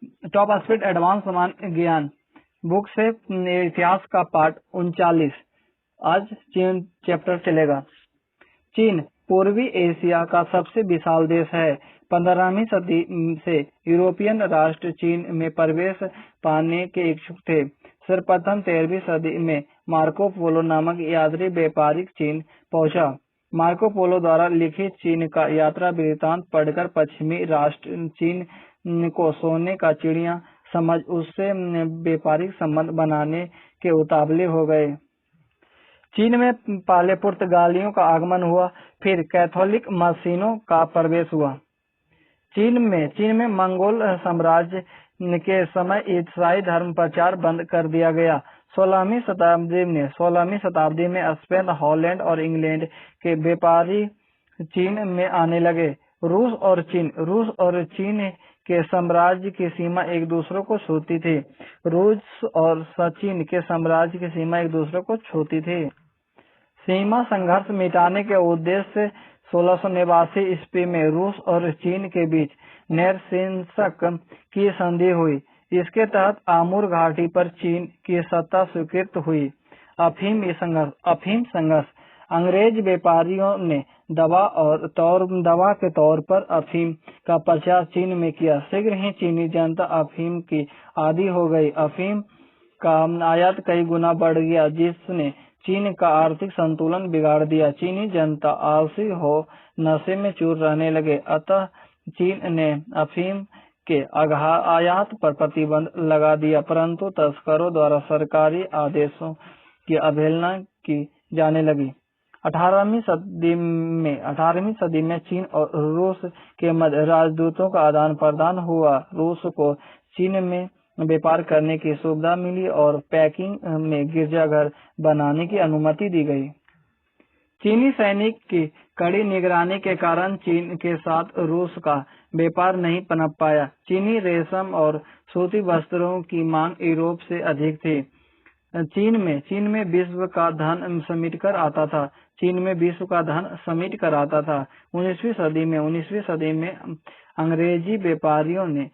Top speed advance सामान्य ज्ञान book से इतिहास का पाठ 39। आज चीन चैप्टर चलेगा। चीन पूर्वी एशिया का सबसे विशाल देश है। 15वीं सदी से यूरोपियन राष्ट्र चीन में प्रवेश पाने के इच्छुक थे। सर्वप्रथम 13वीं सदी में मार्को पोलो नामक यात्री व्यापारिक चीन पहुंचा। मार्को पोलो द्वारा लिखित चीन का यात्रा वृत्तांत पढ़कर पश्चिमी राष्ट्र चीन को सोने का चिड़िया समझ उससे व्यापारिक संबंध बनाने के उतावले हो गए। चीन में पहले पुर्तगालियों का आगमन हुआ, फिर कैथोलिक मसीनों का प्रवेश हुआ। चीन में मंगोल साम्राज्य के समय ईसाई धर्म प्रचार बंद कर दिया गया। 16वीं शताब्दी में स्पेन, हॉलैंड और इंग्लैंड के व्यापारी चीन में आने लगे। रूस और चीन के साम्राज्य की सीमा एक दूसरे को छूती थी। रूस और चीन के साम्राज्य की सीमा एक दूसरे को छूती थी। सीमा संघर्ष मिटाने के उद्देश्य से 1689 ईस्वी में रूस और चीन के बीच नेरसिंसक की संधि हुई। इसके तहत आमूर घाटी पर चीन की सत्ता स्वीकृत हुई। अफीम संघर्ष अंग्रेज व्यापारियों ने दवा के तौर पर अफीम का प्रचार चीन में किया। शीघ्र ही चीनी जनता अफीम की आदी हो गई। अफीम का आयात कई गुना बढ़ गया, जिसने चीन का आर्थिक संतुलन बिगाड़ दिया। चीनी जनता आलसी हो नशे में चूर रहने लगे, अतः चीन ने अफीम के आयात पर प्रतिबंध लगा दिया, परंतु तस्करों द्वारा सरकारी आदेशों की अवहेलना की जाने लगी। 18वीं सदी में चीन और रूस के मध्य राजदूतों का आदान प्रदान हुआ। रूस को चीन में व्यापार करने की सुविधा मिली और पेकिंग में गिरजाघर बनाने की अनुमति दी गई। चीनी सैनिक की कड़ी निगरानी के कारण चीन के साथ रूस का व्यापार नहीं पनप पाया। चीनी रेशम और सूती वस्त्रों की मांग यूरोप से अधिक थी। चीन में विश्व का धन समेट कर आता था। 19वीं सदी में अंग्रेजी व्यापारियों ने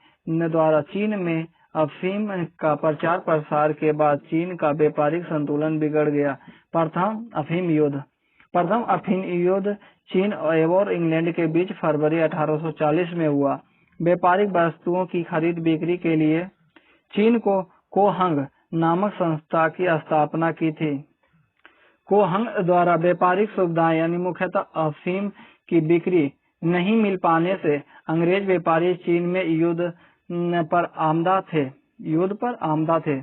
द्वारा चीन में अफीम का प्रचार प्रसार के बाद चीन का व्यापारिक संतुलन बिगड़ गया। प्रथम अफीम युद्ध चीन और इंग्लैंड के बीच फरवरी 1840 में हुआ। व्यापारिक वस्तुओं की खरीद बिक्री के लिए चीन को कोहंग नामक संस्था की स्थापना की थी। कोहंग द्वारा व्यापारिक सुविधाएं यानी मुख्यतः अफीम की बिक्री नहीं मिल पाने से अंग्रेज व्यापारी चीन में युद्ध पर आमदा थे।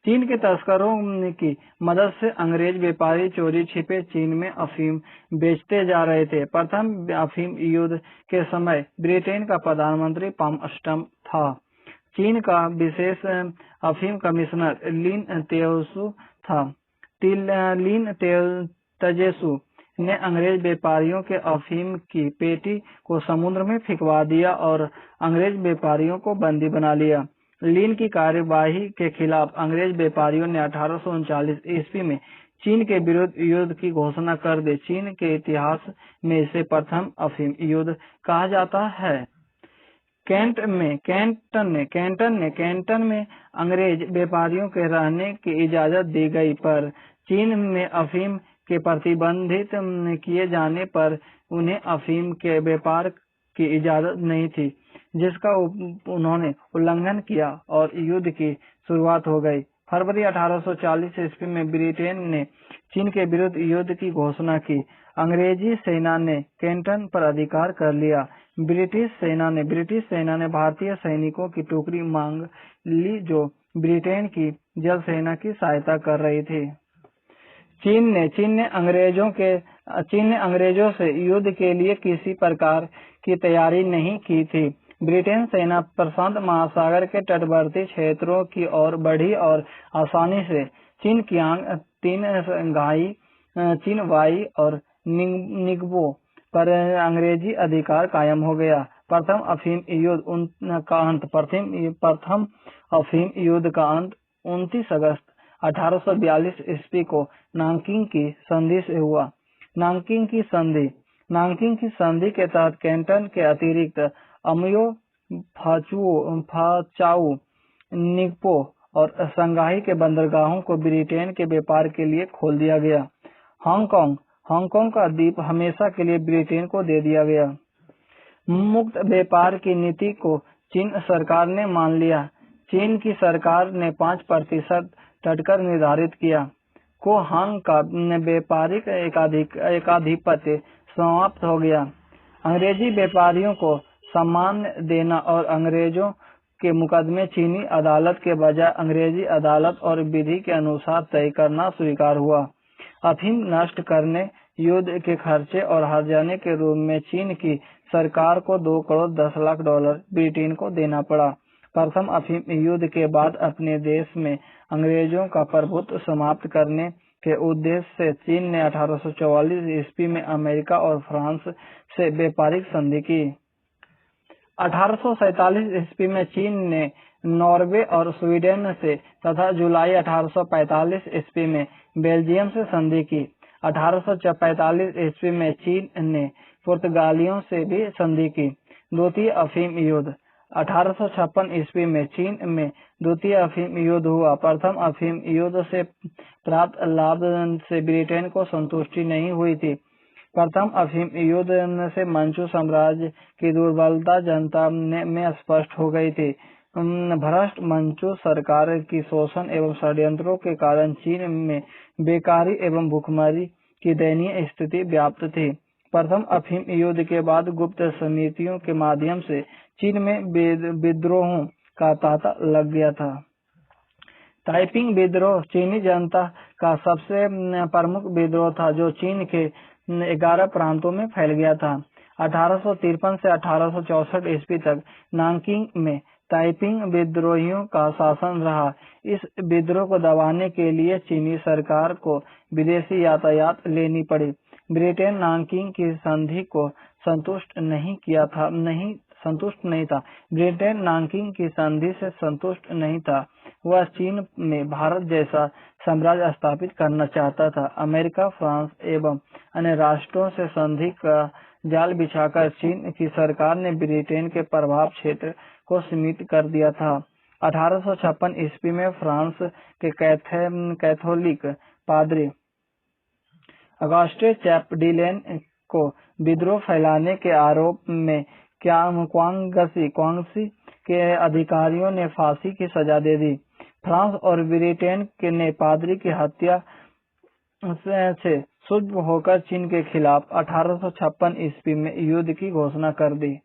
चीन के तस्करों की मदद से अंग्रेज व्यापारी चोरी छिपे चीन में अफीम बेचते जा रहे थे। प्रथम अफीम युद्ध के समय ब्रिटेन का प्रधानमंत्री पामस्टम था। चीन का विशेष अफीम कमिश्नर लिन तेजेसु ने अंग्रेज व्यापारियों के अफीम की पेटी को समुद्र में फेंकवा दिया और अंग्रेज व्यापारियों को बंदी बना लिया। लिन की कार्यवाही के खिलाफ अंग्रेज व्यापारियों ने 1839 ईस्वी में चीन के विरुद्ध युद्ध की घोषणा कर दी। चीन के इतिहास में इसे प्रथम अफीम युद्ध कहा जाता है। कैंटन में अंग्रेज व्यापारियों के रहने की इजाजत दी गई, पर चीन में अफीम के प्रतिबंधित किए जाने पर उन्हें अफीम के व्यापार की इजाजत नहीं थी, जिसका उन्होंने उल्लंघन किया और युद्ध की शुरुआत हो गई। फरवरी 1840 ईस्वी में ब्रिटेन ने चीन के विरुद्ध युद्ध की घोषणा की। अंग्रेजी सेना ने कैंटन पर अधिकार कर लिया। ब्रिटिश सेना ने भारतीय सैनिकों की टुकड़ी मांग ली, जो ब्रिटेन की जल सेना की सहायता कर रही थी। चीन ने अंग्रेजों से युद्ध के लिए किसी प्रकार की तैयारी नहीं की थी। ब्रिटेन सेना प्रशांत महासागर के तटवर्ती क्षेत्रों की ओर बढ़ी और आसानी से चीन वाई और निगबो पर अंग्रेजी अधिकार कायम हो गया। प्रथम अफीम युद्ध का अंत 29 अगस्त 1842 ईस्वी को नानकिंग की संधि से हुआ। नानकिंग की संधि के तहत कैंटन के अतिरिक्त अमयो फाचाऊ, निप्पो और शंघाई के बंदरगाहों को ब्रिटेन के व्यापार के लिए खोल दिया गया। हांगकांग का द्वीप हमेशा के लिए ब्रिटेन को दे दिया गया। मुक्त व्यापार की नीति को चीन सरकार ने मान लिया। चीन की सरकार ने 5% टटकर निर्धारित किया। हांग का व्यापारिक एकाधिपत्य समाप्त हो गया। अंग्रेजी व्यापारियों को सम्मान देना और अंग्रेजों के मुकदमे चीनी अदालत के बजाय अंग्रेजी अदालत और विधि के अनुसार तय करना स्वीकार हुआ। अफीम नष्ट करने, युद्ध के खर्चे और हर्जाने के रूप में चीन की सरकार को $2,10,00,000 ब्रिटेन को देना पड़ा। प्रथम अफीम युद्ध के बाद अपने देश में अंग्रेजों का प्रभुत्व समाप्त करने के उद्देश्य से चीन ने 1844 ईस्वी में अमेरिका और फ्रांस से व्यापारिक संधि की। 1847 ईस्वी में चीन ने नॉर्वे और स्वीडन से तथा जुलाई 1845 ईस्वी में बेल्जियम से संधि की। 1845 ईस्वी में चीन ने पुर्तगालियों से भी संधि की। द्वितीय अफीम युद्ध 1856 ईस्वी में चीन में द्वितीय अफीम युद्ध हुआ। प्रथम अफीम युद्ध से प्राप्त लाभ से ब्रिटेन को संतुष्टि नहीं हुई थी। प्रथम अफीम युद्ध से मंचू साम्राज्य की दुर्बलता जनता में स्पष्ट हो गई थी। भ्रष्ट मंचू सरकार की शोषण एवं षड्यंत्रों के कारण चीन में बेकारी एवं भूखमरी की दयनीय स्थिति व्याप्त थी। प्रथम अफीम युद्ध के बाद गुप्त समितियों के माध्यम से चीन में विद्रोहों का तांता लग गया था। ताइपिंग विद्रोह चीनी जनता का सबसे प्रमुख विद्रोह था, जो चीन के 11 प्रांतों में फैल गया था। 1853 से 1864 ईस्वी तक नानकिंग में ताइपिंग विद्रोहियों का शासन रहा। इस विद्रोह को दबाने के लिए चीनी सरकार को विदेशी यातायात लेनी पड़ी। ब्रिटेन नानकिंग की संधि को संतुष्ट नहीं था। ब्रिटेन नानकिंग की संधि से संतुष्ट नहीं था। वह चीन में भारत जैसा साम्राज्य स्थापित करना चाहता था। अमेरिका, फ्रांस एवं अन्य राष्ट्रों से संधि का जाल बिछाकर चीन की सरकार ने ब्रिटेन के प्रभाव क्षेत्र को सीमित कर दिया था। 1856 ईस्वी में फ्रांस के कैथोलिक पादरी अगस्टे चैपडिलेन को विद्रोह फैलाने के आरोप में क्वांगसी के अधिकारियों ने फांसी की सजा दे दी। फ्रांस और ब्रिटेन ने पादरी की हत्या से शुद्ध होकर चीन के खिलाफ 1856 ईस्वी में युद्ध की घोषणा कर दी।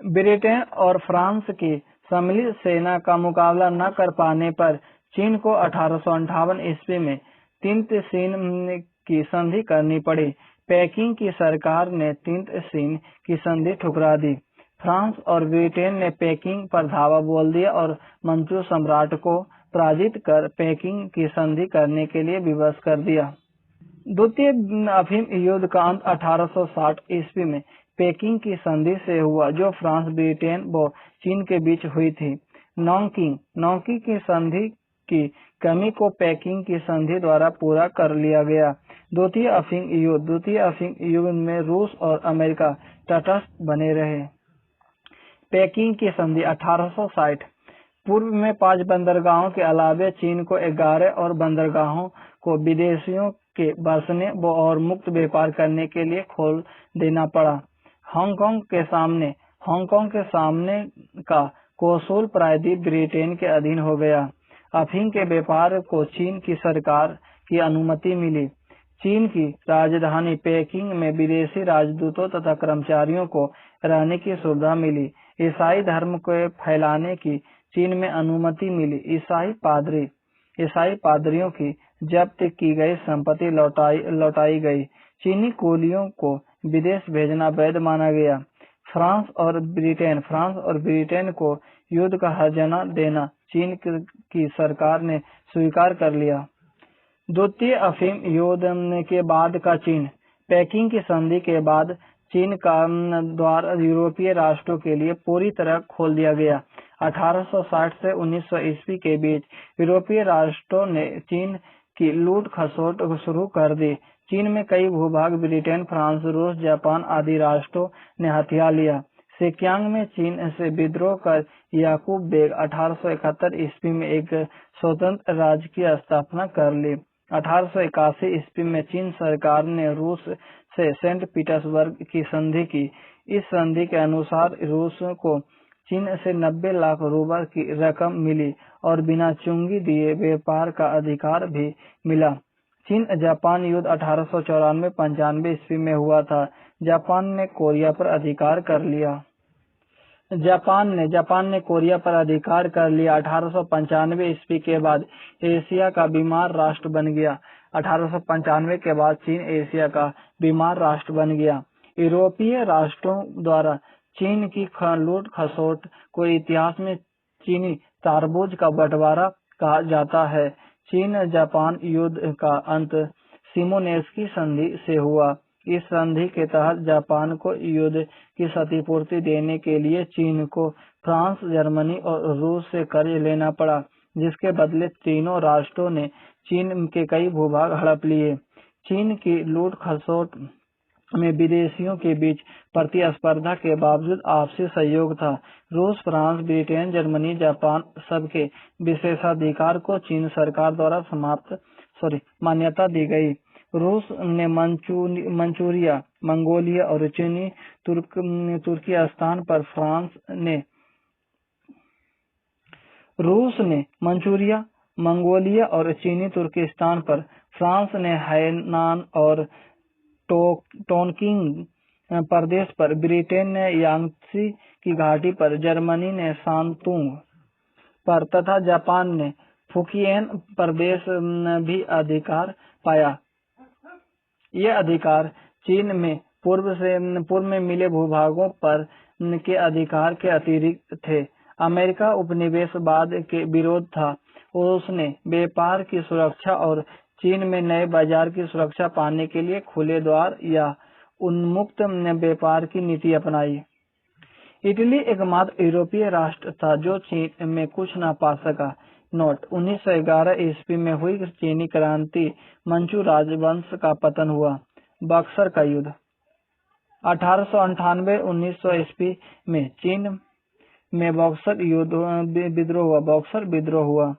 ब्रिटेन और फ्रांस की सम्मिलित सेना का मुकाबला न कर पाने पर चीन को 1858 ईस्वी में तिंतसीन की संधि करनी पड़ी। पेकिंग की सरकार ने तिंतसीन की संधि ठुकरा दी। फ्रांस और ब्रिटेन ने पेकिंग पर धावा बोल दिया और मंचू सम्राट को पराजित कर पेकिंग की संधि करने के लिए विवश कर दिया। द्वितीय अफीम युद्ध का अंत 1860 ईस्वी में पेकिंग की संधि से हुआ, जो फ्रांस, ब्रिटेन व चीन के बीच हुई थी। नौकी की संधि की कमी को पेकिंग की संधि द्वारा पूरा कर लिया गया। द्वितीय अफीम युद्ध में रूस और अमेरिका तटस्थ बने रहे। पेकिंग की संधि 1860 पूर्व में 5 बंदरगाहों के अलावे चीन को 11 और बंदरगाहों को विदेशियों के बसने और मुक्त व्यापार करने के लिए खोल देना पड़ा। हांगकांग के सामने का कोसोल प्रायद्वीप ब्रिटेन के अधीन हो गया। अफीम के व्यापार को चीन की सरकार की अनुमति मिली। चीन की राजधानी पेकिंग में विदेशी राजदूतों तथा कर्मचारियों को रहने की सुविधा मिली। ईसाई धर्म को फैलाने की चीन में अनुमति मिली। ईसाई पादरियों की जब्त की गई संपत्ति लौटाई गई। चीनी कुलियों को विदेश भेजना वैध माना गया। फ्रांस और ब्रिटेन को युद्ध का हर्जाना देना चीन की सरकार ने स्वीकार कर लिया। द्वितीय अफीम युद्ध के बाद का चीन। पेकिंग की संधि के बाद चीन का द्वार यूरोपीय राष्ट्रों के लिए पूरी तरह खोल दिया गया। 1860 से 1900 ईस्वी के बीच यूरोपीय राष्ट्रों ने चीन की लूट खसोट शुरू कर दी। चीन में कई भूभाग ब्रिटेन, फ्रांस, रूस, जापान आदि राष्ट्रों ने हथिया लिया। सिक्यांग में चीन से विद्रोह कर याकूब बेग 1871 ईस्वी में एक स्वतंत्र राज्य की स्थापना कर ली। 1881 ईस्वी में चीन सरकार ने रूस से सेंट पीटर्सबर्ग की संधि की। इस संधि के अनुसार रूस को चीन से 90 लाख रूबल की रकम मिली और बिना चुंगी दिए व्यापार का अधिकार भी मिला। चीन जापान युद्ध 1894-95 ईस्वी में हुआ था। जापान ने कोरिया पर अधिकार कर लिया। जापान ने कोरिया पर अधिकार कर लिया। 1895 ईस्वी के बाद एशिया का बीमार राष्ट्र बन गया। 1895 के बाद चीन एशिया का बीमार राष्ट्र बन गया। यूरोपीय राष्ट्रों द्वारा चीन की लूट खसोट को इतिहास में चीनी तारबूज का बंटवारा कहा जाता है। चीन जापान युद्ध का अंत शिमोनेस्की संधि से हुआ। इस संधि के तहत जापान को युद्ध की क्षतिपूर्ति देने के लिए चीन को फ्रांस, जर्मनी और रूस से कर्ज लेना पड़ा, जिसके बदले तीनों राष्ट्रों ने चीन के कई भूभाग हड़प लिए। चीन की लूट खसोट में विदेशियों के बीच प्रतिस्पर्धा के बावजूद आपसी सहयोग था। रूस, फ्रांस, ब्रिटेन, जर्मनी, जापान सबके विशेषाधिकार को चीन सरकार द्वारा मान्यता दी गई। रूस ने मंचूरिया, मंगोलिया और चीनी तुर्की स्थान पर फ्रांस ने हैनान और टोंकिंग प्रदेश पर, ब्रिटेन ने यांगत्से की घाटी पर, जर्मनी ने शांतुंग पर तथा जापान ने फुकियेन प्रदेश भी अधिकार पाया। ये अधिकार चीन में पूर्व में मिले भूभागों पर के अधिकार के अतिरिक्त थे। अमेरिका उपनिवेशवाद के विरोध था। उसने व्यापार की सुरक्षा और चीन में नए बाजार की सुरक्षा पाने के लिए खुले द्वार या उन्मुक्त व्यापार की नीति अपनाई। इटली एकमात्र यूरोपीय राष्ट्र था जो चीन में कुछ न पा सका। नोट: 1911 ईस्वी में हुई चीनी क्रांति, मंचू राजवंश का पतन हुआ। बक्सर का युद्ध 1898-1900 ईस्वी में चीन में बक्सर विद्रोह हुआ।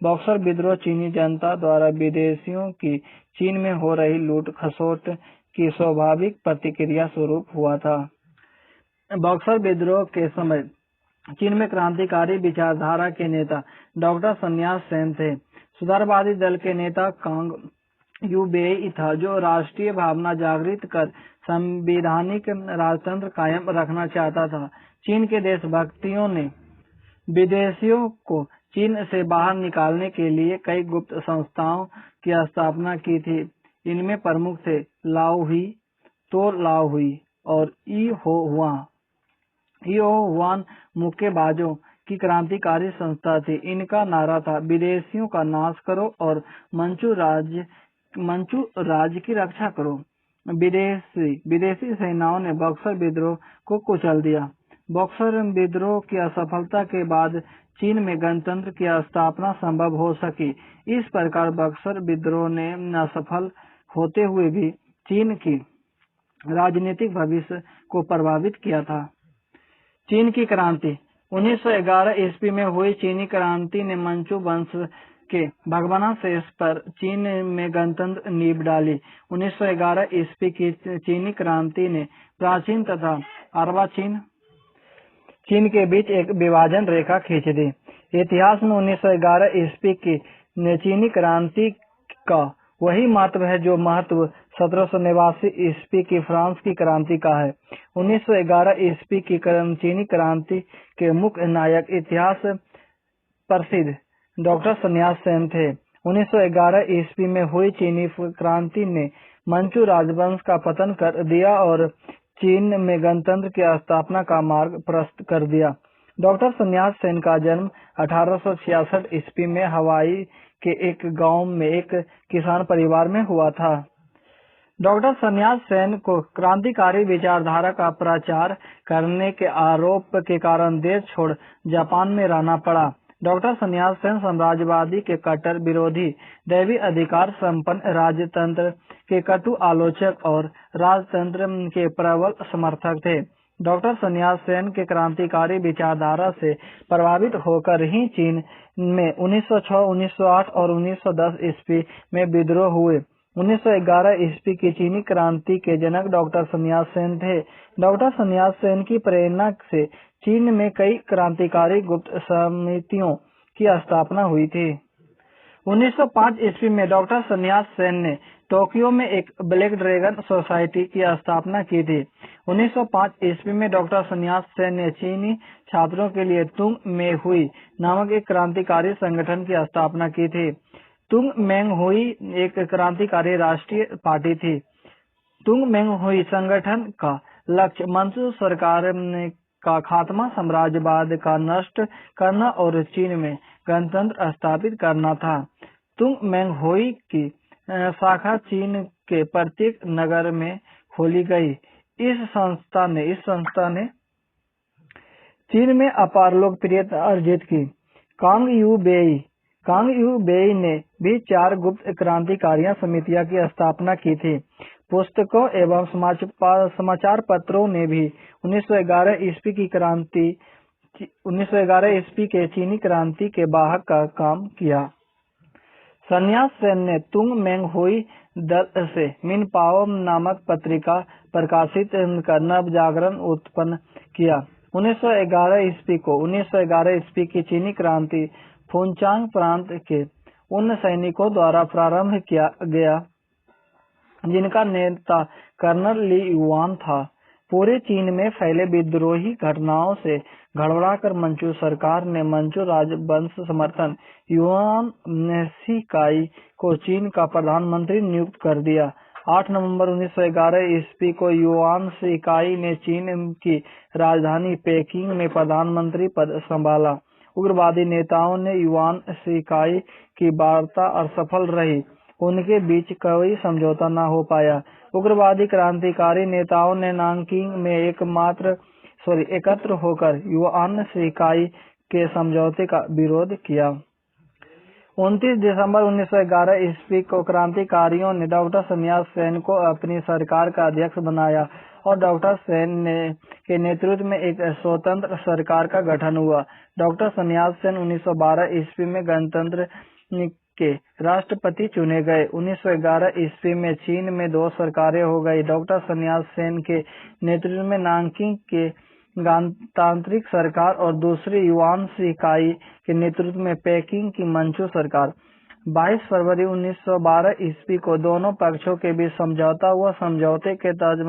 बक्सर विद्रोह चीनी जनता द्वारा विदेशियों की चीन में हो रही लूट खसोट की स्वाभाविक प्रतिक्रिया स्वरूप हुआ था। बक्सर विद्रोह के समय चीन में क्रांतिकारी विचारधारा के नेता डॉक्टर सन्यास सेन थे। सुधारवादी दल के नेता कांग यूबेई था, जो राष्ट्रीय भावना जागृत कर संवैधानिक राजतंत्र कायम रखना चाहता था। चीन के देशभक्तियों ने विदेशियों को चीन से बाहर निकालने के लिए कई गुप्त संस्थाओं की स्थापना की थी। इनमें प्रमुख थे लाओहुई, तोर लाओहुई और ई हो हुआन मुक्केबाजों की क्रांतिकारी संस्था थी। इनका नारा था, विदेशियों का नाश करो और मंचू राज्य की रक्षा करो। विदेशी सेनाओं ने बक्सर विद्रोह को कुचल दिया। बक्सर विद्रोह की असफलता के बाद चीन में गणतंत्र की स्थापना संभव हो सकी। इस प्रकार बक्सर विद्रोह ने असफल होते हुए भी चीन की राजनीतिक भविष्य को प्रभावित किया था। चीन की क्रांति 1911 ईस्वी में हुई चीनी क्रांति ने मंचू वंश के भग्नावशेष पर चीन में गणतंत्र नींव डाली। 1911 ईस्वी की चीनी क्रांति ने प्राचीन तथा अर्वाचीन चीन के बीच एक विभाजन रेखा खींच दी। इतिहास में 1911 ईस्वी की चीनी क्रांति का वही महत्व है जो महत्व 1789 ईस्वी की फ्रांस की क्रांति का है। 1911 ईस्वी की चीनी क्रांति के मुख्य नायक इतिहास प्रसिद्ध डॉक्टर सन्यास सेन थे। 1911 ईस्वी में हुई चीनी क्रांति ने मंचू राजवंश का पतन कर दिया और चीन में गणतंत्र की स्थापना का मार्ग प्रशस्त कर दिया। डॉक्टर सन्यास सेन का जन्म 1866 ईस्वी में हवाई के एक गांव में एक किसान परिवार में हुआ था। डॉक्टर सन्यास सेन को क्रांतिकारी विचारधारा का प्रचार करने के आरोप के कारण देश छोड़ जापान में रहना पड़ा। डॉक्टर सन्यास सेन साम्राज्यवादी के कट्टर विरोधी, दैवी अधिकार संपन्न राजतंत्र के कटु आलोचक और राजतंत्र के प्रबल समर्थक थे। डॉक्टर सन्यास सेन के क्रांतिकारी विचारधारा से प्रभावित होकर ही चीन में 1906, 1908 और 1910 ईस्वी में विद्रोह हुए। 1911 ईस्वी की चीनी क्रांति के जनक डॉक्टर सन्यास सेन थे। डॉक्टर सन्यास सेन की प्रेरणा से चीन में कई क्रांतिकारी गुप्त समितियों की स्थापना हुई थी। 1905 ईस्वी में डॉक्टर सन्यास सेन ने टोक्यो में एक ब्लैक ड्रैगन सोसाइटी की स्थापना की थी। 1905 ईस्वी में डॉक्टर सन्यास सेन ने चीनी छात्रों के लिए तुंग में हुई नामक एक क्रांतिकारी संगठन की स्थापना की थी। तुंग में हुई एक क्रांतिकारी राष्ट्रीय पार्टी थी। तुंग में हुई संगठन का लक्ष्य मंचू सरकार का खात्मा, साम्राज्यवाद का नष्ट करना और चीन में गणतंत्र स्थापित करना था। तुंग में हुई की शाखा चीन के प्रत्येक नगर में खोली गई। इस संस्था ने चीन में अपार लोकप्रियता अर्जित की। कांग यू बेई ने भी 4 गुप्त क्रांतिकारियों समितियों की स्थापना की थी। पुस्तकों एवं समाचार पत्रों ने भी 1911 ईस्वी के चीनी क्रांति के वाहक का काम किया। सन्यास सेन ने तुंग में हुई दल से मिनपाओ नामक पत्रिका प्रकाशित कर नव जागरण उत्पन्न किया। 1911 ईस्वी की चीनी क्रांति फुनचांग प्रांत के उन सैनिकों द्वारा प्रारंभ किया गया जिनका नेता कर्नल ली युआन था। पूरे चीन में फैले विद्रोही घटनाओं से घबराकर मंचू सरकार ने मंचू राजवंश समर्थन युआन शिकाई को चीन का प्रधानमंत्री नियुक्त कर दिया। 8 नवंबर 1911 ईस्वी को युआन शिकाई ने चीन की राजधानी पेकिंग में प्रधानमंत्री पद संभाला। उग्रवादी नेताओं ने युआन शिकाई की वार्ता असफल रही। उनके बीच कोई समझौता न हो पाया। उग्रवादी क्रांतिकारी नेताओं ने नानकिंग में एकत्र होकर युआन शिकाई के समझौते का विरोध किया। 29 दिसंबर 1911 ईस्वी को क्रांतिकारियों ने डॉक्टर सन्यास सेन को अपनी सरकार का अध्यक्ष बनाया और डॉक्टर सेन के नेतृत्व में एक स्वतंत्र सरकार का गठन हुआ। डॉक्टर सन्यास सेन 1912 ईस्वी में गणतंत्र के राष्ट्रपति चुने गए। 1911 ईस्वी में चीन में 2 सरकारें हो गई। डॉक्टर सन्यास सेन के नेतृत्व में नानकिंग के गणतांत्रिक सरकार और दूसरी युआन शिकाई के नेतृत्व में पेकिंग की मंचू सरकार। 22 फरवरी 1912 ईस्वी को दोनों पक्षों के बीच समझौता हुआ। समझौते के तहत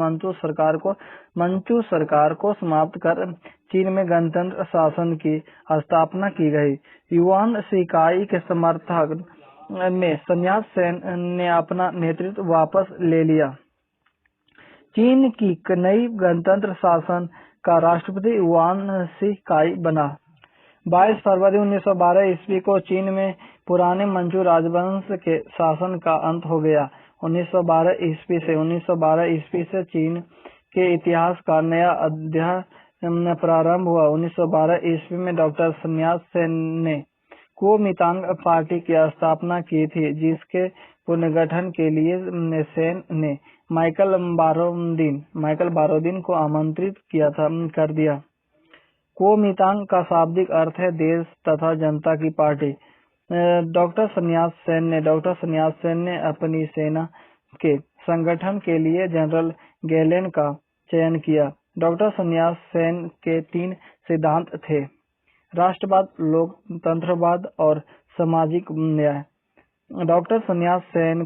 मंचू सरकार को समाप्त कर चीन में गणतंत्र शासन की स्थापना की गई। युआन शिकाई के समर्थक में सन्यास सेन ने अपना नेतृत्व वापस ले लिया। चीन की नई गणतंत्र शासन का राष्ट्रपति युआन शिकाई बना। 22 फरवरी 1912 ईस्वी को चीन में पुराने मंचू राजवंश के शासन का अंत हो गया। 1912 ईस्वी से चीन के इतिहास का नया अध्याय प्रारंभ हुआ। 1912 ईस्वी में डॉक्टर सन्यास सेन ने कुओमिंतांग पार्टी की स्थापना की थी, जिसके पुनर्गठन के लिए सेन ने माइकल बारोदीन को आमंत्रित कर दिया। कुओमिंतांग का शाब्दिक अर्थ है देश तथा जनता की पार्टी। डॉक्टर सन्यास सेन ने अपनी सेना के संगठन के लिए जनरल गैलेन का चयन किया। डॉक्टर सन्यास सेन के 3 सिद्धांत थे: राष्ट्रवाद, लोकतंत्रवाद और सामाजिक न्याय। डॉक्टर सन्यास सेन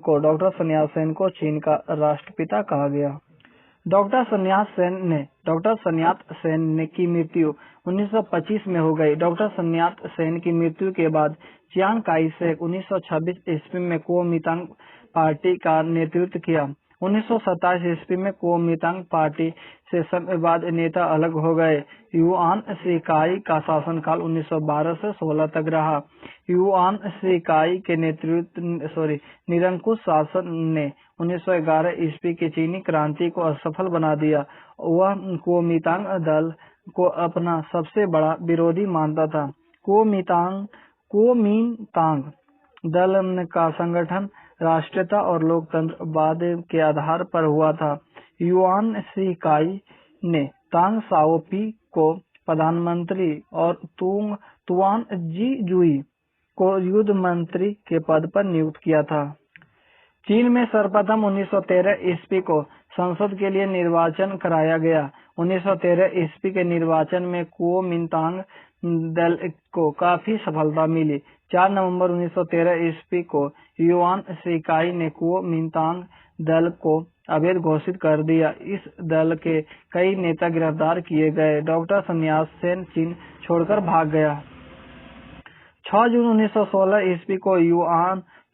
को चीन का राष्ट्रपिता कहा गया। डॉक्टर सन्यास सेन की मृत्यु 1925 में हो गई। डॉक्टर सन्यास सेन की मृत्यु के बाद चियांग काई शेक 1926 ईस्वी में कुओमिंतांग पार्टी का नेतृत्व किया। 1927 ईस्वी में कुओमिंतांग पार्टी से साम्यवाद नेता अलग हो गए। युआन शिकाई का शासनकाल 1912 से 16 तक रहा। युआन शिकाई के निरंकुश शासन ने 1911 ईस्वी की चीनी क्रांति को असफल बना दिया। वह कुओमिंतांग दल को अपना सबसे बड़ा विरोधी मानता था। कुओमिंतांग दल का संगठन राष्ट्रीयता और लोकतंत्रवाद के आधार पर हुआ था। युआन शिकाई ने तांग साओपी को प्रधानमंत्री और तुआन जी जुई को युद्ध मंत्री के पद पर नियुक्त किया था। चीन में सर्वप्रथम 1913 ईस्वी को संसद के लिए निर्वाचन कराया गया। 1913 ईस्वी के निर्वाचन में कुओमिंतांग दल को काफी सफलता मिली। 4 नवंबर 1913 ईस्वी को युआन शिकाई ने कुओमिंतांग दल को अवैध घोषित कर दिया। इस दल के कई नेता गिरफ्तार किए गए। डॉक्टर सन्यास सेन चीन छोड़कर भाग गया। 6 जून 1916 ईस्वी को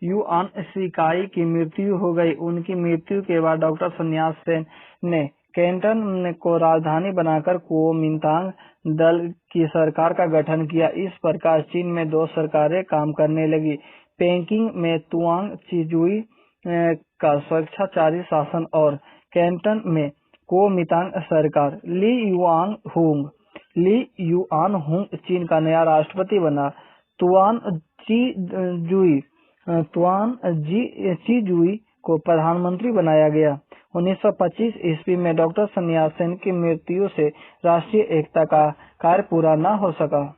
युआन शिकाई की मृत्यु हो गई। उनकी मृत्यु के बाद डॉक्टर सन्यास सेन ने कैंटन को राजधानी बनाकर कुओमिंतांग दल की सरकार का गठन किया। इस प्रकार चीन में 2 सरकारें काम करने लगी। पेकिंग में तुआंग चीजुई का स्वेच्छाचारी शासन और कैंटन में कुओमिंतांग सरकार। ली युआन हुंग चीन का नया राष्ट्रपति बना। तुआन जी जुई को प्रधानमंत्री बनाया गया। 1925 ईस्वी में डॉक्टर सन्यास सेन की मृत्यु से राष्ट्रीय एकता का कार्य पूरा न हो सका।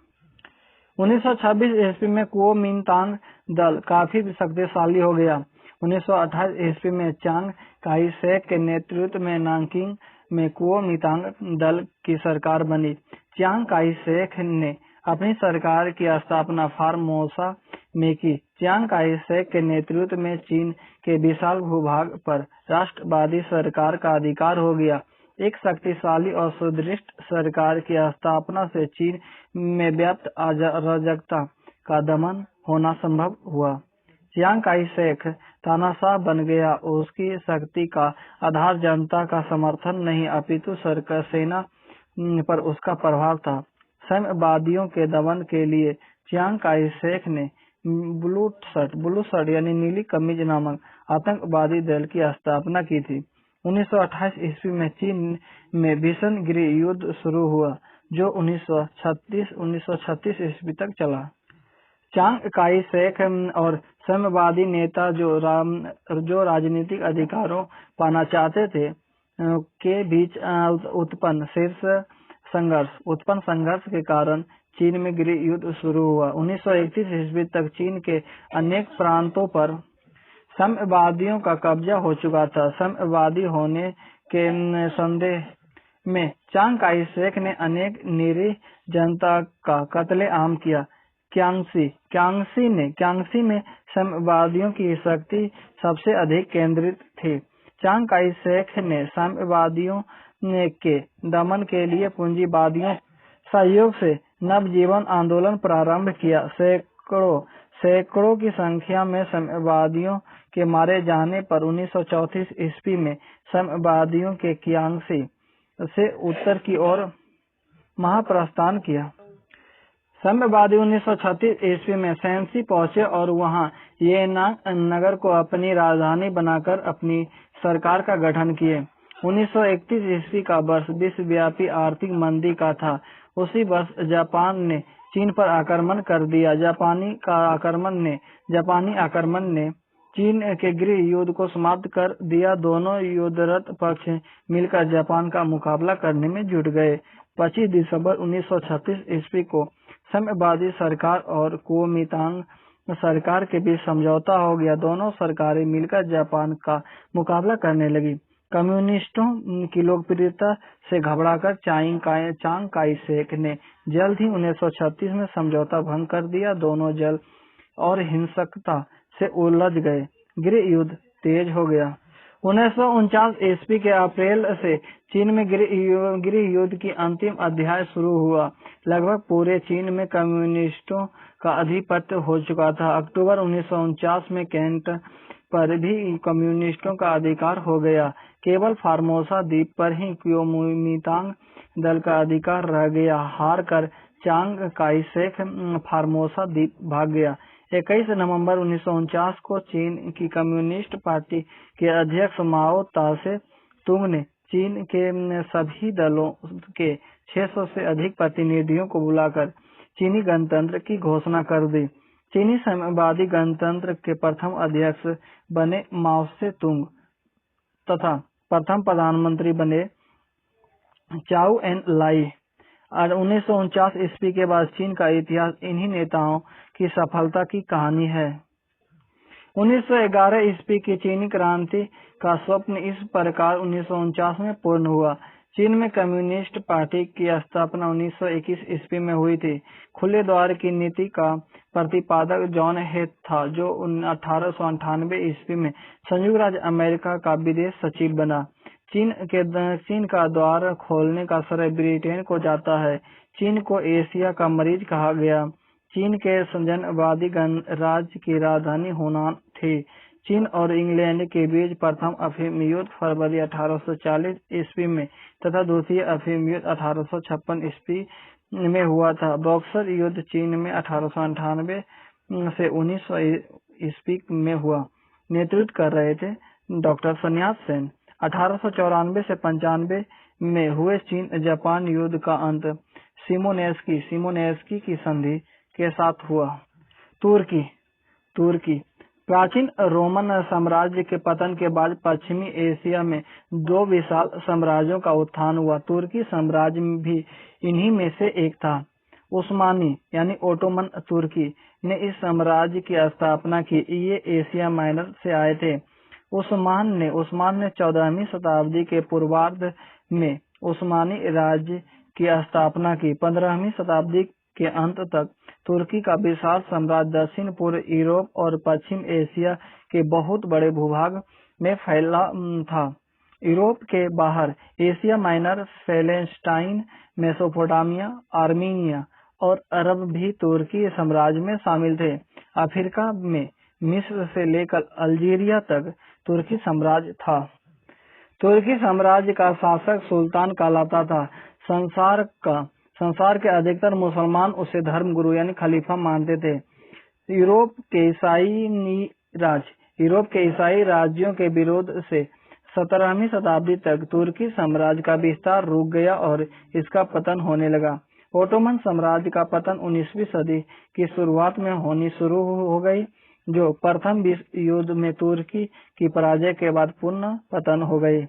1926 ईस्वी में कुओमिंतांग दल काफी शक्तिशाली हो गया। 1928 ईस्वी में चांग काई शेक के नेतृत्व में नानकिंग में कुओमिंतांग दल की सरकार बनी। चांग काई शेक ने अपनी सरकार की स्थापना फार्मोसा में की। चांग काई शेक के नेतृत्व में चीन के विशाल भूभाग पर राष्ट्रवादी सरकार का अधिकार हो गया। एक शक्तिशाली और सुदृढ़ सरकार की स्थापना से चीन में व्याप्त अराजकता का दमन होना संभव हुआ। चियांग काई शेक तानाशाह बन गया। उसकी शक्ति का आधार जनता का समर्थन नहीं अपितु सरकार सेना पर उसका प्रभाव था। साम्यवादियों के दमन के लिए चियांग काई शेक ने ब्लू शर्ट यानी नीली कमीज नामक आतंकवादी दल की स्थापना की थी। 1928 ईस्वी में चीन में भीषण गृह युद्ध शुरू हुआ जो 1936 ईस्वी तक चला। चांग काई शेक और साम्यवादी नेता जो राजनीतिक अधिकारों पाना चाहते थे के बीच उत्पन्न संघर्ष के कारण चीन में गृह युद्ध शुरू हुआ। 1931 ईस्वी तक चीन के अनेक प्रांतों पर साम्यवादियों का कब्जा हो चुका था। साम्यवादी होने के संदेह में चांग काई शेक ने अनेक निरीह जनता का कत्लेआम किया। क्यांग्सी में साम्यवादियों की शक्ति सबसे अधिक केंद्रित थी। चांग काई शेक ने साम्यवादियों के दमन के लिए पूंजीवादियों सहयोग से नवजीवन आंदोलन प्रारंभ किया। सैकड़ों की संख्या में साम्यवादियों के मारे जाने पर 1934 ईस्वी में साम्यवादियों के क्यांग्सी से उत्तर की ओर महाप्रस्थान किया। साम्यवादी 1936 ईस्वी में शैनसी पहुंचे और वहां येनांग नगर को अपनी राजधानी बनाकर अपनी सरकार का गठन किए। 1931 ईस्वी का वर्ष विश्वव्यापी आर्थिक मंदी का था। उसी वर्ष जापान ने चीन पर आक्रमण कर दिया। जापानी आक्रमण ने चीन के गृह युद्ध को समाप्त कर दिया। दोनों युद्धरत पक्ष मिलकर जापान का मुकाबला करने में जुट गए। 25 दिसंबर 1936 ईस्वी को साम्यवादी सरकार और कुओमिंतांग सरकार के बीच समझौता हो गया। दोनों सरकारें मिलकर जापान का मुकाबला करने लगी। कम्युनिस्टों की लोकप्रियता से घबराकर चांग काई शेक ने जल्द ही 1936 में समझौता भंग कर दिया। दोनों जल और हिंसकता से उलझ गए। गृह युद्ध तेज हो गया। 1949 ईस्वी के अप्रैल से चीन में गृह युद्ध की अंतिम अध्याय शुरू हुआ। लगभग पूरे चीन में कम्युनिस्टों का आधिपत्य हो चुका था। अक्टूबर 1949 में कैंट पर भी कम्युनिस्टों का अधिकार हो गया। केवल फार्मोसा द्वीप पर ही कुओमिंतांग दल का अधिकार रह गया। हार कर चांग काई शेक फार्मोसा द्वीप भाग गया। 21 नवंबर 1949 को चीन की कम्युनिस्ट पार्टी के अध्यक्ष माओ तासे तुंग ने चीन के सभी दलों के 600 से अधिक प्रतिनिधियों को बुलाकर चीनी गणतंत्र की घोषणा कर दी। चीनी साम्यवादी गणतंत्र के प्रथम अध्यक्ष बने माओ से तुंग तथा प्रथम प्रधानमंत्री बने चाउ एन लाई। और 1949 ईस्वी के बाद चीन का इतिहास इन्हीं नेताओं की सफलता की कहानी है। 1911 ईस्वी की चीनी क्रांति का स्वप्न इस प्रकार 1949 में पूर्ण हुआ। चीन में कम्युनिस्ट पार्टी की स्थापना 1921 ईस्वी में हुई थी। खुले द्वार की नीति का प्रतिपादक जॉन हेथ था, जो 1898 ईस्वी में संयुक्त राज्य अमेरिका का विदेश सचिव बना। चीन का द्वार खोलने का श्रेय ब्रिटेन को जाता है। चीन को एशिया का मरीज कहा गया। चीन के जनवादी गणराज्य की राजधानी हुनान थी। चीन और इंग्लैंड के बीच प्रथम अफीम युद्ध फरवरी 1840 ईस्वी में तथा द्वितीय अफीम युद्ध 1856 ईस्वी में हुआ था। बॉक्सर युद्ध चीन में 1898 से 1900 ईस्वी में हुआ। नेतृत्व कर रहे थे डॉक्टर सन्यास सेन। 1894 से 95 में हुए चीन जापान युद्ध का अंत सिमोनेस्की की संधि के साथ हुआ। तुर्की प्राचीन रोमन साम्राज्य के पतन के बाद पश्चिमी एशिया में दो विशाल साम्राज्यों का उत्थान हुआ। तुर्की साम्राज्य भी इन्हीं में से एक था। उस्मानी यानी ओटोमन तुर्की ने इस साम्राज्य की स्थापना की। ये एशिया माइनर से आए थे। उस्मान ने 14वीं शताब्दी के पूर्वार्ध में उस्मानी राज्य की स्थापना की। 15वीं शताब्दी के अंत तक तुर्की का विशाल साम्राज्य दक्षिण पूर्व यूरोप और पश्चिम एशिया के बहुत बड़े भूभाग में फैला था। यूरोप के बाहर Asia minor, Palestine, Mesopotamia, Armenia और अरब भी तुर्की साम्राज्य में शामिल थे। अफ्रीका में मिस्र से लेकर अल्जीरिया तक तुर्की साम्राज्य था। तुर्की साम्राज्य का शासक सुल्तान कहलाता था। संसार के अधिकतर मुसलमान उसे धर्म गुरु यानी खलीफा मानते थे। यूरोप के ईसाई राज्यों के विरोध से 17वीं शताब्दी तक तुर्की साम्राज्य का विस्तार रुक गया और इसका पतन होने लगा। ओटोमन साम्राज्य का पतन 19वीं सदी की शुरुआत में होनी शुरू हो गई, जो प्रथम विश्व युद्ध में तुर्की की पराजय के बाद पुनः पतन हो गई।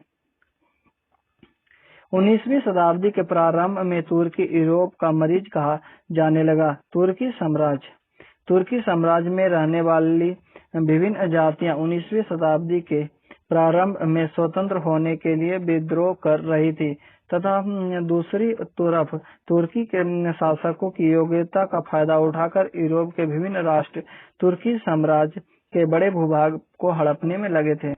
19वीं शताब्दी के प्रारंभ में तुर्की यूरोप का मरीज कहा जाने लगा। तुर्की साम्राज्य में रहने वाली विभिन्न जातियां 19वीं शताब्दी के प्रारंभ में स्वतंत्र होने के लिए विद्रोह कर रही थी तथा दूसरी तरफ तुर्की के शासकों की योग्यता का फायदा उठाकर यूरोप के विभिन्न राष्ट्र तुर्की साम्राज्य के बड़े भूभाग को हड़पने में लगे थे।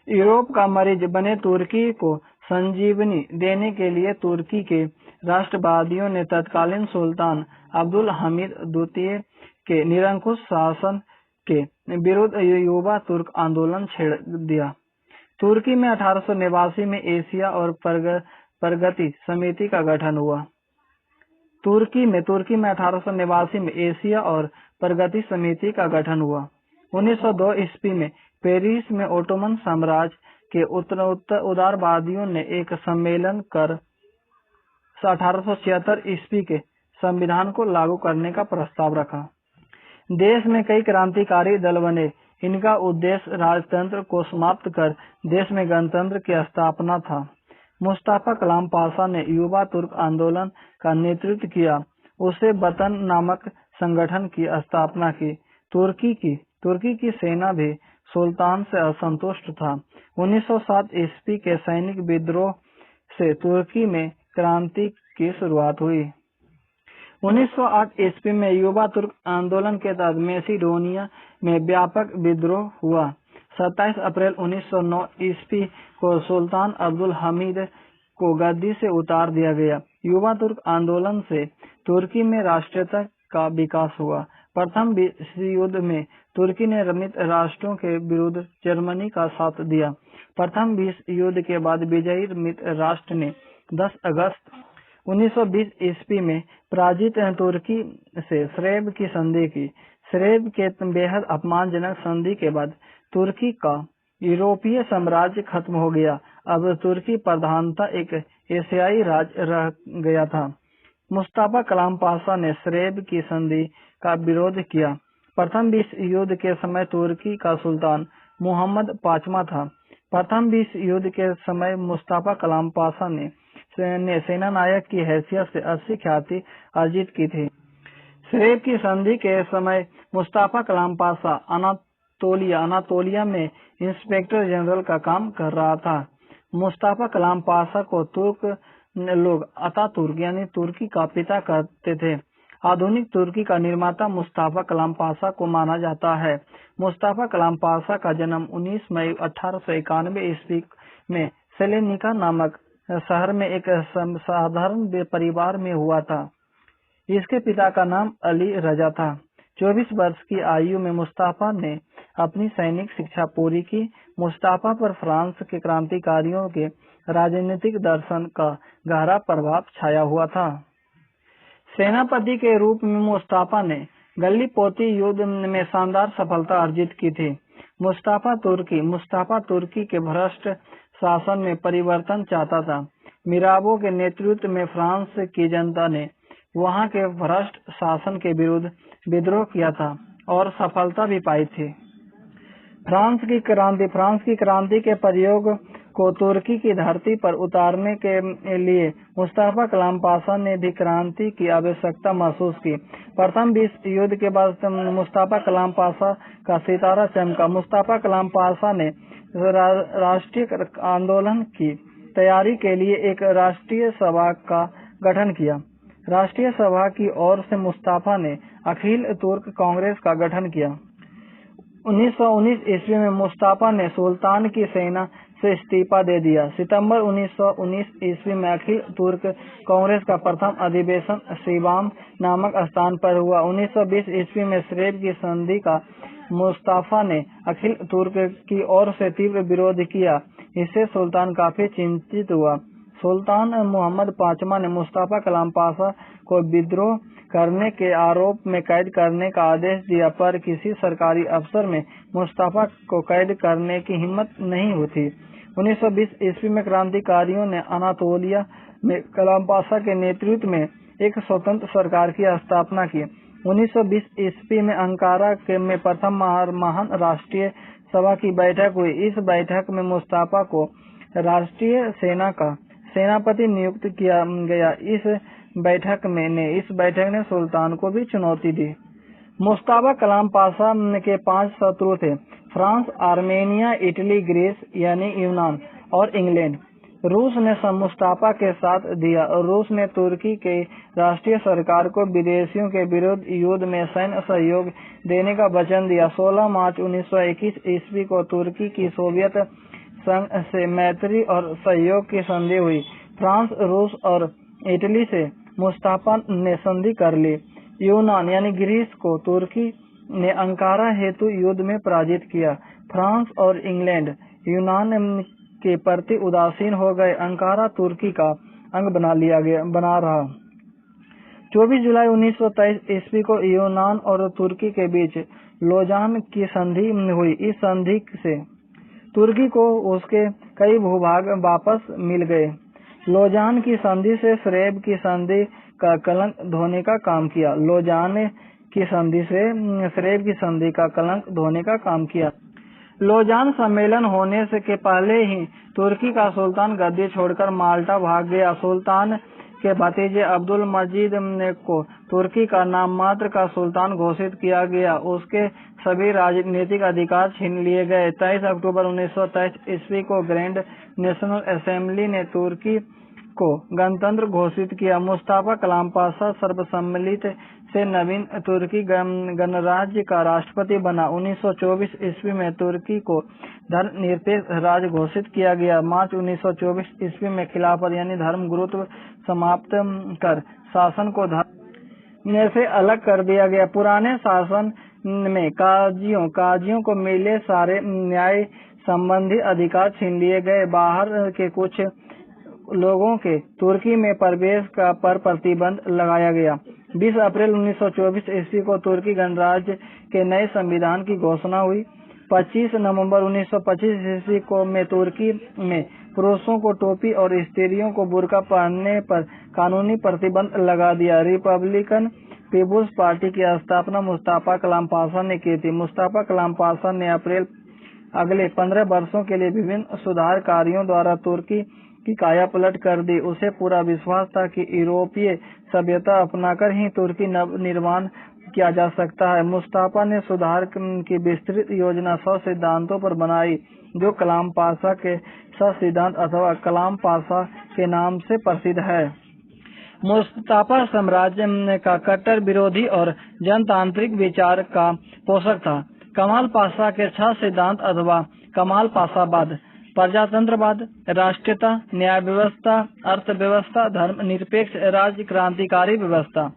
यूरोप का मरीज बने तुर्की को संजीवनी देने के लिए तुर्की के राष्ट्रवादियों ने तत्कालीन सुल्तान अब्दुल हमीद द्वितीय के निरंकुश शासन के विरुद्ध युवा तुर्क आंदोलन छेड़ दिया। तुर्की में 1889 में एशिया और प्रगति समिति का गठन हुआ। तुर्की में 1889 में एशिया और प्रगति समिति का गठन हुआ। 1902 ईस्वी में पेरिस में ओटोमन साम्राज्य के उदारवादियों ने एक सम्मेलन कर 1876 ईस्वी के संविधान को लागू करने का प्रस्ताव रखा। देश में कई क्रांतिकारी दल बने। इनका उद्देश्य राजतंत्र को समाप्त कर देश में गणतंत्र की स्थापना था। मुस्तफा कलाम पाशा ने युवा तुर्क आंदोलन का नेतृत्व किया। उसे वतन नामक संगठन की स्थापना की। तुर्की की सेना भी सुल्तान से असंतुष्ट था। 1907 ईस्वी के सैनिक विद्रोह से तुर्की में क्रांति की शुरुआत हुई। 1908 ईस्वी में युवा तुर्क आंदोलन के तहत मैसिडोनिया में व्यापक विद्रोह हुआ। 27 अप्रैल 1909 ईस्वी को सुल्तान अब्दुल हमीद को गद्दी से उतार दिया गया। युवा तुर्क आंदोलन से तुर्की में राष्ट्रीयता का विकास हुआ। प्रथम विश्व युद्ध में तुर्की ने मित्र राष्ट्रों के विरुद्ध जर्मनी का साथ दिया। प्रथम विश्व युद्ध के बाद विजयी मित्र राष्ट्र ने 10 अगस्त 1920 ईस्वी में पराजित तुर्की से श्रेब की संधि की। श्रेब के बेहद अपमानजनक संधि के बाद तुर्की का यूरोपीय साम्राज्य खत्म हो गया। अब तुर्की प्रधानता एक एशियाई राज्य रह गया था। मुस्तफा कलाम पाशा ने श्रेब की संधि का विरोध किया। प्रथम विश्व युद्ध के समय तुर्की का सुल्तान मोहम्मद पांचवा था। प्रथम विश्व युद्ध के समय मुस्तफा कलाम पाशा ने ने सेना नायक की हैसियत से अच्छी ख्याति अर्जित की थी। सरेब की संधि के समय मुस्तफा कलाम पाशा अनातोलिया में इंस्पेक्टर जनरल का काम कर रहा था। मुस्तफा कलाम पाशा को तुर्क लोग अतातुर्क यानी तुर्की का पिता कहते थे। आधुनिक तुर्की का निर्माता मुस्तफा कलाम पाशा को माना जाता है। मुस्तफा कलाम पाशा का जन्म 19 मई 1891 ईस्वी में सेलेनिका नामक शहर में एक साधारण परिवार में हुआ था। इसके पिता का नाम अली रजा था। 24 वर्ष की आयु में मुस्तफा ने अपनी सैनिक शिक्षा पूरी की। मुस्तफा पर फ्रांस के क्रांतिकारियों के राजनीतिक दर्शन का गहरा प्रभाव छाया हुआ था। सेनापति के रूप में मुस्तफा ने गल्लीपोती युद्ध में शानदार सफलता अर्जित की थी। मुस्तफा तुर्की के भ्रष्ट शासन में परिवर्तन चाहता था। मिराबो के नेतृत्व में फ्रांस की जनता ने वहां के भ्रष्ट शासन के विरुद्ध विद्रोह किया था और सफलता भी पाई थी। फ्रांस की क्रांति के प्रयोग को तुर्की की धरती पर उतारने के लिए मुस्तफा कलाम पाशा ने भी क्रांति की आवश्यकता महसूस की। प्रथम विश्व युद्ध के बाद मुस्तफा कलाम पाशा का सितारा चमका। मुस्तफा कलाम पाशा ने राष्ट्रीय आंदोलन की तैयारी के लिए एक राष्ट्रीय सभा का गठन किया। राष्ट्रीय सभा की ओर से मुस्तफा ने अखिल तुर्क कांग्रेस का गठन किया। 1919 ईस्वी में मुस्तफा ने सुल्तान की सेना से इस्तीफा दे दिया। सितंबर 1919 ईस्वी में अखिल तुर्क कांग्रेस का प्रथम अधिवेशन शिबाम नामक स्थान पर हुआ। 1920 ईस्वी में सरेब की संधि का मुस्तफा ने अखिल तुर्क की ओर से तीव्र विरोध किया। इससे सुल्तान काफी चिंतित हुआ। सुल्तान मोहम्मद पांचवा ने मुस्तफा कलाम पाशा को विद्रोह करने के आरोप में कैद करने का आदेश दिया, पर किसी सरकारी अफसर में मुस्तफा को कैद करने की हिम्मत नहीं हुई। 1920 ईस्वी में क्रांतिकारियों ने अनातोलिया में कलाम पाशा के नेतृत्व में एक स्वतंत्र सरकार की स्थापना की। 1920 ईस्वी में अंकारा में प्रथम महान राष्ट्रीय सभा की बैठक हुई। इस बैठक में मुस्तफा को राष्ट्रीय सेना का सेनापति नियुक्त किया गया। इस बैठक ने सुल्तान को भी चुनौती दी। मुस्तफा कलाम पाशा के 5 शत्रु थे: फ्रांस, आर्मेनिया, इटली, ग्रीस यानी यूनान और इंग्लैंड। रूस ने मुस्तफा के साथ दिया और रूस ने तुर्की के राष्ट्रीय सरकार को विदेशियों के विरुद्ध युद्ध में सैन्य सहयोग देने का वचन दिया। 16 मार्च 1921 ईस्वी को तुर्की की सोवियत संघ से मैत्री और सहयोग की संधि हुई। फ्रांस, रूस और इटली से मुस्तफा ने संधि कर ली। यूनान यानी ग्रीस को तुर्की ने अंकारा हेतु युद्ध में पराजित किया। फ्रांस और इंग्लैंड यूनान के प्रति उदासीन हो गए। अंकारा तुर्की का अंग बना रहा। 24 जुलाई 1923 ईस्वी को यूनान और तुर्की के बीच लोजान की संधि हुई। इस संधि से तुर्की को उसके कई भूभाग वापस मिल गए। लोजान की संधि से सरेब की संधि का कलंक धोने का काम किया। लोजान की संधि से सरेब की संधि का कलंक धोने का काम किया। लोजान सम्मेलन होने से के पहले ही तुर्की का सुल्तान गद्दी छोड़कर माल्टा भाग गया। सुल्तान के भतीजे अब्दुल मजीद को तुर्की का नाम मात्र का सुल्तान घोषित किया गया। उसके सभी राजनीतिक अधिकार छीन लिए गए। 23 अक्टूबर 1923 ईस्वी को ग्रैंड नेशनल असेंबली ने तुर्की को गणतंत्र घोषित किया। मुस्तफा कलाम पाशा सर्वसम्मति से नवीन तुर्की गणराज्य का राष्ट्रपति बना। 1924 ईस्वी में तुर्की को धर्मनिरपेक्ष राज्य घोषित किया गया। मार्च 1924 ईस्वी में खिलाफत यानी धर्म गुरुत्व समाप्त कर शासन को धर्म से अलग कर दिया गया। पुराने शासन में काजियों को मिले सारे न्याय संबंधी अधिकार छीन लिए गए। बाहर के कुछ लोगों के तुर्की में प्रवेश पर प्रतिबंध लगाया गया। 20 अप्रैल 1924 ईस्वी को तुर्की गणराज्य के नए संविधान की घोषणा हुई। 25 नवंबर 1925 ईस्वी को तुर्की में पुरुषों को टोपी और स्त्रियों को बुर्का पहनने पर कानूनी प्रतिबंध लगा दिया। रिपब्लिकन पीपुल्स पार्टी की स्थापना मुस्तफा कलाम पाशा ने की थी। मुस्तफा कलाम पाशा ने अगले 15 वर्षों के लिए विभिन्न सुधार कार्यों द्वारा तुर्की की काया पलट कर दी। उसे पूरा विश्वास था कि यूरोपीय सभ्यता अपनाकर ही तुर्की नवनिर्माण किया जा सकता है। मुस्तफा ने सुधार की विस्तृत योजना 100 सिद्धांतों पर बनाई, जो कलाम पाशा के 100 सिद्धांत अथवा कलाम पाशा के नाम से प्रसिद्ध है। मुस्तफा साम्राज्य का कट्टर विरोधी और जनतांत्रिक विचार का पोषक था। कमाल पाशा के 6 सिद्धांत अथवा कमाल पाशावाद: प्रजातंत्रवाद, राष्ट्रीयता, न्याय व्यवस्था, अर्थव्यवस्था, धर्मनिरपेक्ष राज्य, क्रांतिकारी व्यवस्था।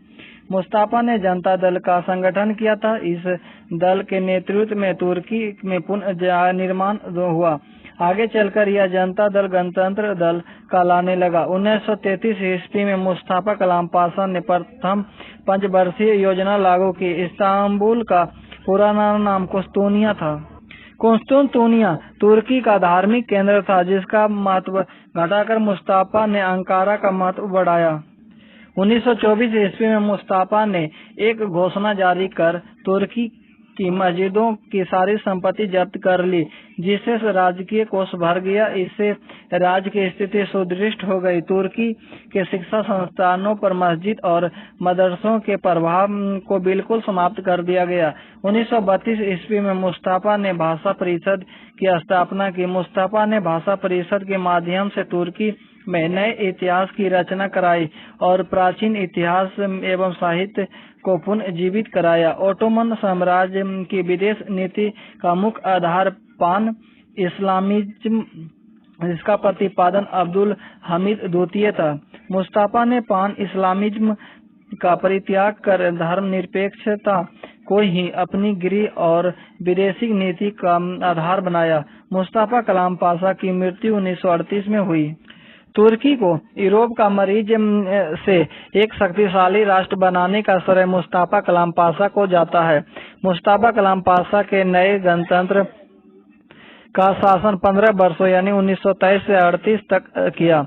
मुस्तफा ने जनता दल का संगठन किया था। इस दल के नेतृत्व में तुर्की में पुनः निर्माण हुआ। आगे चलकर यह जनता दल गणतंत्र दल कहलाने लगा। 1933 ईस्वी में मुस्तफा कलाम पाशा ने प्रथम पंचवर्षीय योजना लागू की। इस्तांबुल का पुराना नाम कुस्तुनिया था। कुस्तुनतुनिया तुर्की का धार्मिक केंद्र था, जिसका महत्व घटाकर मुस्तफा ने अंकारा का महत्व बढ़ाया। 1924 ईस्वी में मुस्तफा ने एक घोषणा जारी कर तुर्की की मस्जिदों की सारी संपत्ति जब्त कर ली, जिससे राजकीय कोष भर गया। इससे राज्य की स्थिति सुदृढ़ हो गई। तुर्की के शिक्षा संस्थानों पर मस्जिद और मदरसों के प्रभाव को बिल्कुल समाप्त कर दिया गया। 1932 ईस्वी में मुस्तफा ने भाषा परिषद की स्थापना की। मुस्तफा ने भाषा परिषद के माध्यम से तुर्की में नए इतिहास की रचना कराई और प्राचीन इतिहास एवं साहित्य को पुनर्जीवित कराया। ओटोमन साम्राज्य की विदेश नीति का मुख्य आधार पान इस्लामिज्म, जिसका प्रतिपादन अब्दुल हमीद द्वितीय था। मुस्तफा ने पान इस्लामिज्म का परित्याग कर धर्मनिरपेक्षता को ही अपनी गृह और विदेशी नीति का आधार बनाया। मुस्तफा कलाम पाशा की मृत्यु 1938 में हुई। तुर्की को यूरोप का मरीज से एक शक्तिशाली राष्ट्र बनाने का श्रेय मुस्तफा कलाम पाशा को जाता है। मुस्तफा कलाम पाशा के नए गणतंत्र का शासन 15 वर्षों यानी 1923 से 38 तक किया।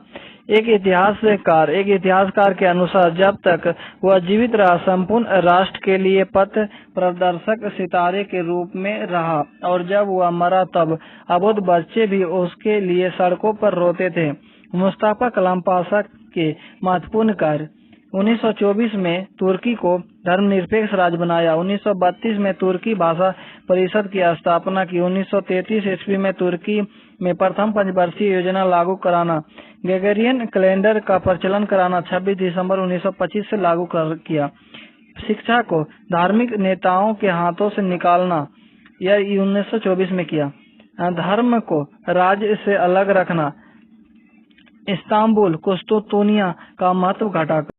एक इतिहासकार के अनुसार जब तक वह जीवित रहा, संपूर्ण राष्ट्र के लिए पथ प्रदर्शक सितारे के रूप में रहा, और जब वह मरा तब अबोध बच्चे भी उसके लिए सड़कों पर रोते थे। मुस्तफा कलाम पाशा के महत्वपूर्ण कार्य: 1924 में तुर्की को धर्मनिरपेक्ष राज्य बनाया। 1932 में तुर्की भाषा परिषद की स्थापना की। 1933 ईस्वी में तुर्की में प्रथम पंचवर्षीय योजना लागू कराना। ग्रेगोरियन कैलेंडर का प्रचलन कराना 26 दिसंबर 1925 से लागू किया। शिक्षा को धार्मिक नेताओं के हाथों से निकालना, यह 1924 में किया। धर्म को राज्य से अलग रखना। इस्तांबुल कुस्तुनतुनिया का महत्व घटाकर